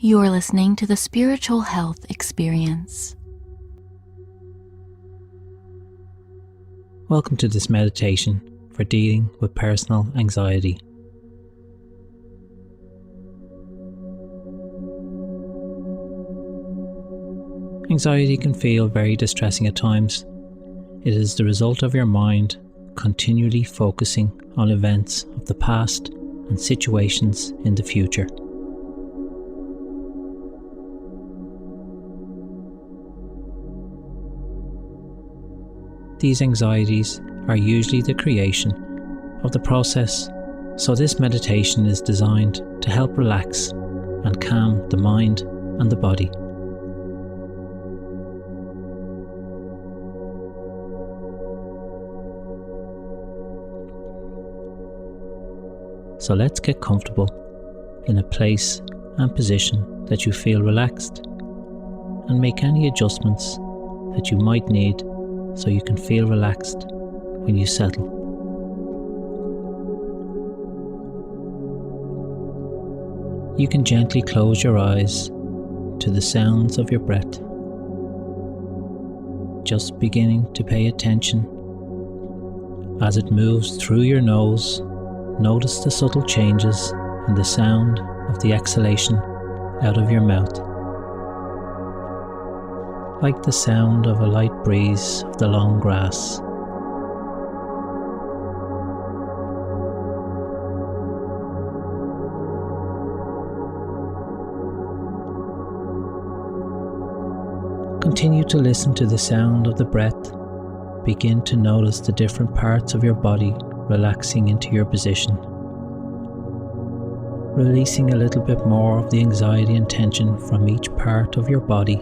You're listening to the Spiritual Health Experience. Welcome to this meditation for dealing with personal anxiety. Anxiety can feel very distressing at times. It is the result of your mind continually focusing on events of the past and situations in the future. These anxieties are usually the creation of the process, so this meditation is designed to help relax and calm the mind and the body. So let's get comfortable in a place and position that you feel relaxed, and make any adjustments that you might need so you can feel relaxed when you settle. You can gently close your eyes to the sounds of your breath, just beginning to pay attention as it moves through your nose. Notice the subtle changes in the sound of the exhalation out of your mouth, like the sound of a light breeze of the long grass. Continue to listen to the sound of the breath. Begin to notice the different parts of your body relaxing into your position, releasing a little bit more of the anxiety and tension from each part of your body.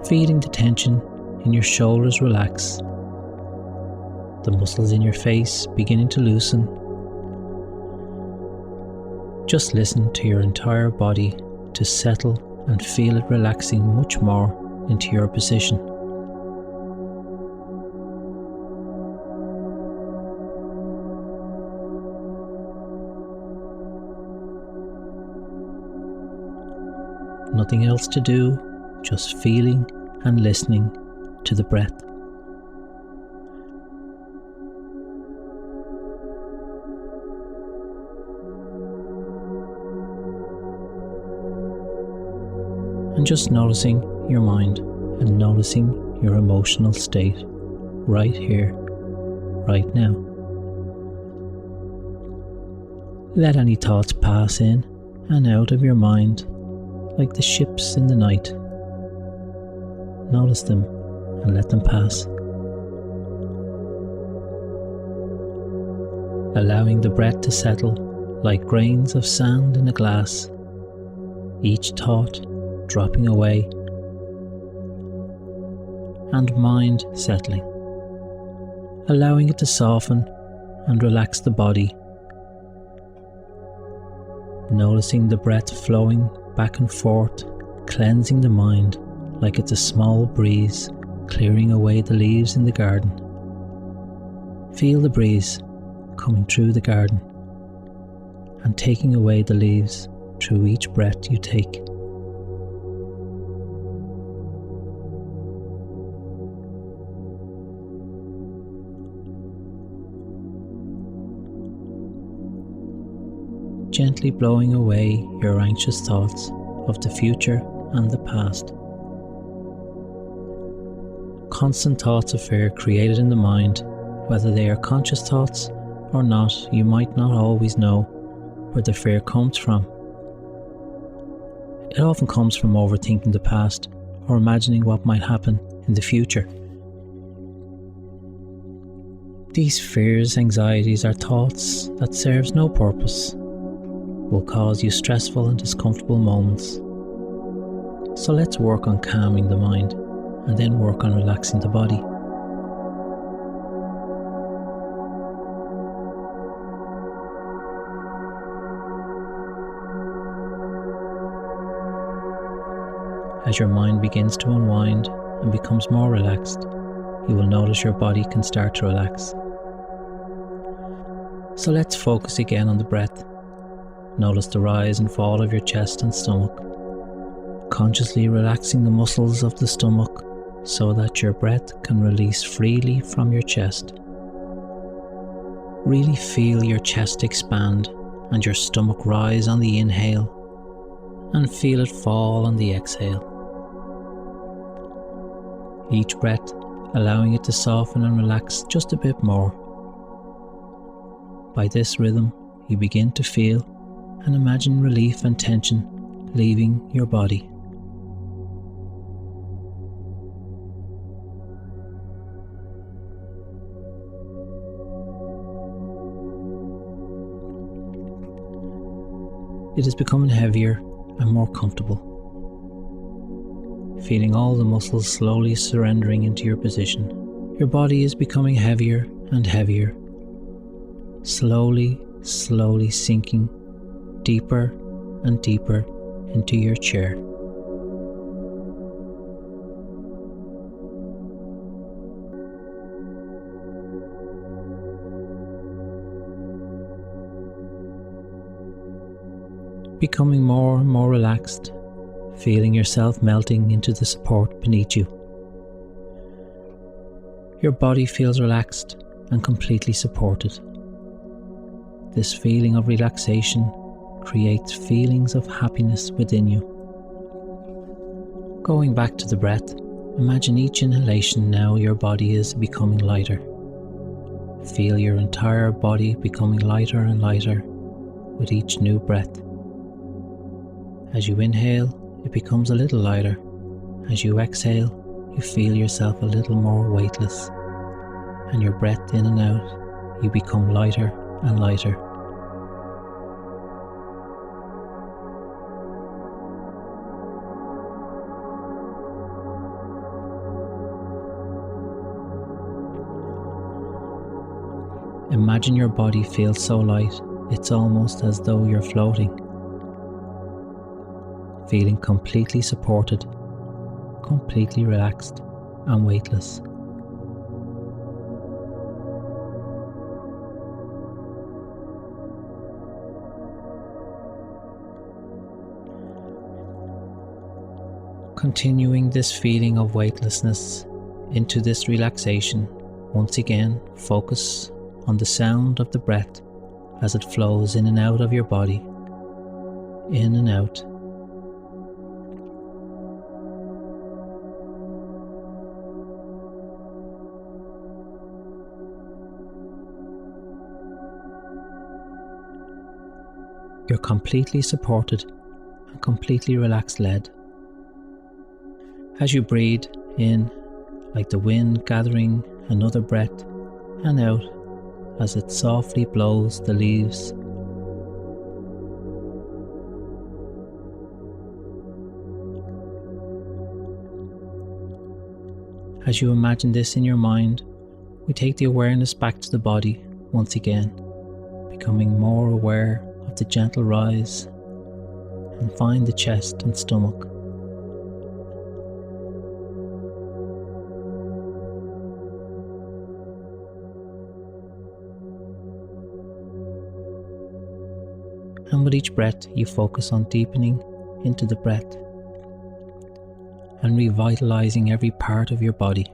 Feeling the tension in your shoulders relax, the muscles in your face beginning to loosen. Just listen to your entire body to settle and feel it relaxing much more into your position. Nothing else to do, just feeling and listening to the breath. And just noticing your mind and noticing your emotional state right here, right now. Let any thoughts pass in and out of your mind like the ships in the night. Notice them and let them pass. Allowing the breath to settle like grains of sand in a glass, each thought dropping away, and mind settling. Allowing it to soften and relax the body. Noticing the breath flowing back and forth, cleansing the mind like it's a small breeze clearing away the leaves in the garden. Feel the breeze coming through the garden and taking away the leaves through each breath you take. Gently blowing away your anxious thoughts of the future and the past. Constant thoughts of fear created in the mind, whether they are conscious thoughts or not, you might not always know where the fear comes from. It often comes from overthinking the past or imagining what might happen in the future. These fears, anxieties are thoughts that serves no purpose, will cause you stressful and discomfortable moments. So let's work on calming the mind and then work on relaxing the body. As your mind begins to unwind and becomes more relaxed, you will notice your body can start to relax. So let's focus again on the breath. Notice the rise and fall of your chest and stomach, consciously relaxing the muscles of the stomach so that your breath can release freely from your chest. Really feel your chest expand and your stomach rise on the inhale, and feel it fall on the exhale. Each breath allowing it to soften and relax just a bit more. By this rhythm, you begin to feel and imagine relief and tension leaving your body. It is becoming heavier and more comfortable, feeling all the muscles slowly surrendering into your position. Your body is becoming heavier and heavier, slowly sinking deeper and deeper into your chair. Becoming more and more relaxed, feeling yourself melting into the support beneath you. Your body feels relaxed and completely supported. This feeling of relaxation creates feelings of happiness within you. Going back to the breath, imagine each inhalation now your body is becoming lighter. Feel your entire body becoming lighter and lighter with each new breath. As you inhale, it becomes a little lighter. As you exhale, you feel yourself a little more weightless. And your breath in and out, you become lighter and lighter. Imagine your body feels so light, it's almost as though you're floating. Feeling completely supported, completely relaxed and weightless. Continuing this feeling of weightlessness into this relaxation, once again focus on the sound of the breath as it flows in and out of your body, in and out. You're completely supported and completely relaxed led. As you breathe in, like the wind gathering another breath, and out as it softly blows the leaves. As you imagine this in your mind, we take the awareness back to the body once again, becoming more aware of the gentle rise, and find the chest and stomach. And with each breath, you focus on deepening into the breath and revitalizing every part of your body.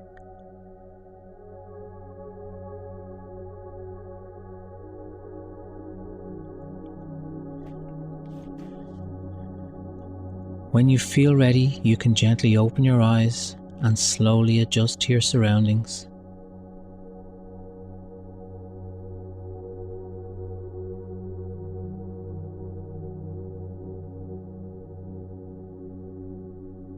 When you feel ready, you can gently open your eyes and slowly adjust to your surroundings.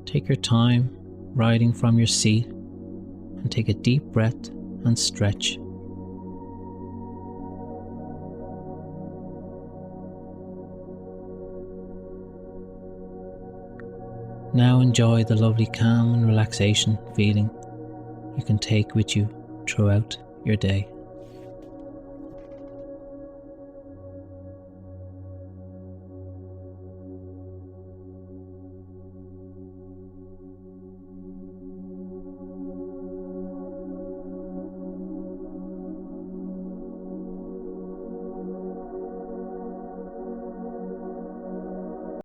Take your time rising from your seat and take a deep breath and stretch. Now enjoy the lovely calm and relaxation feeling you can take with you throughout your day.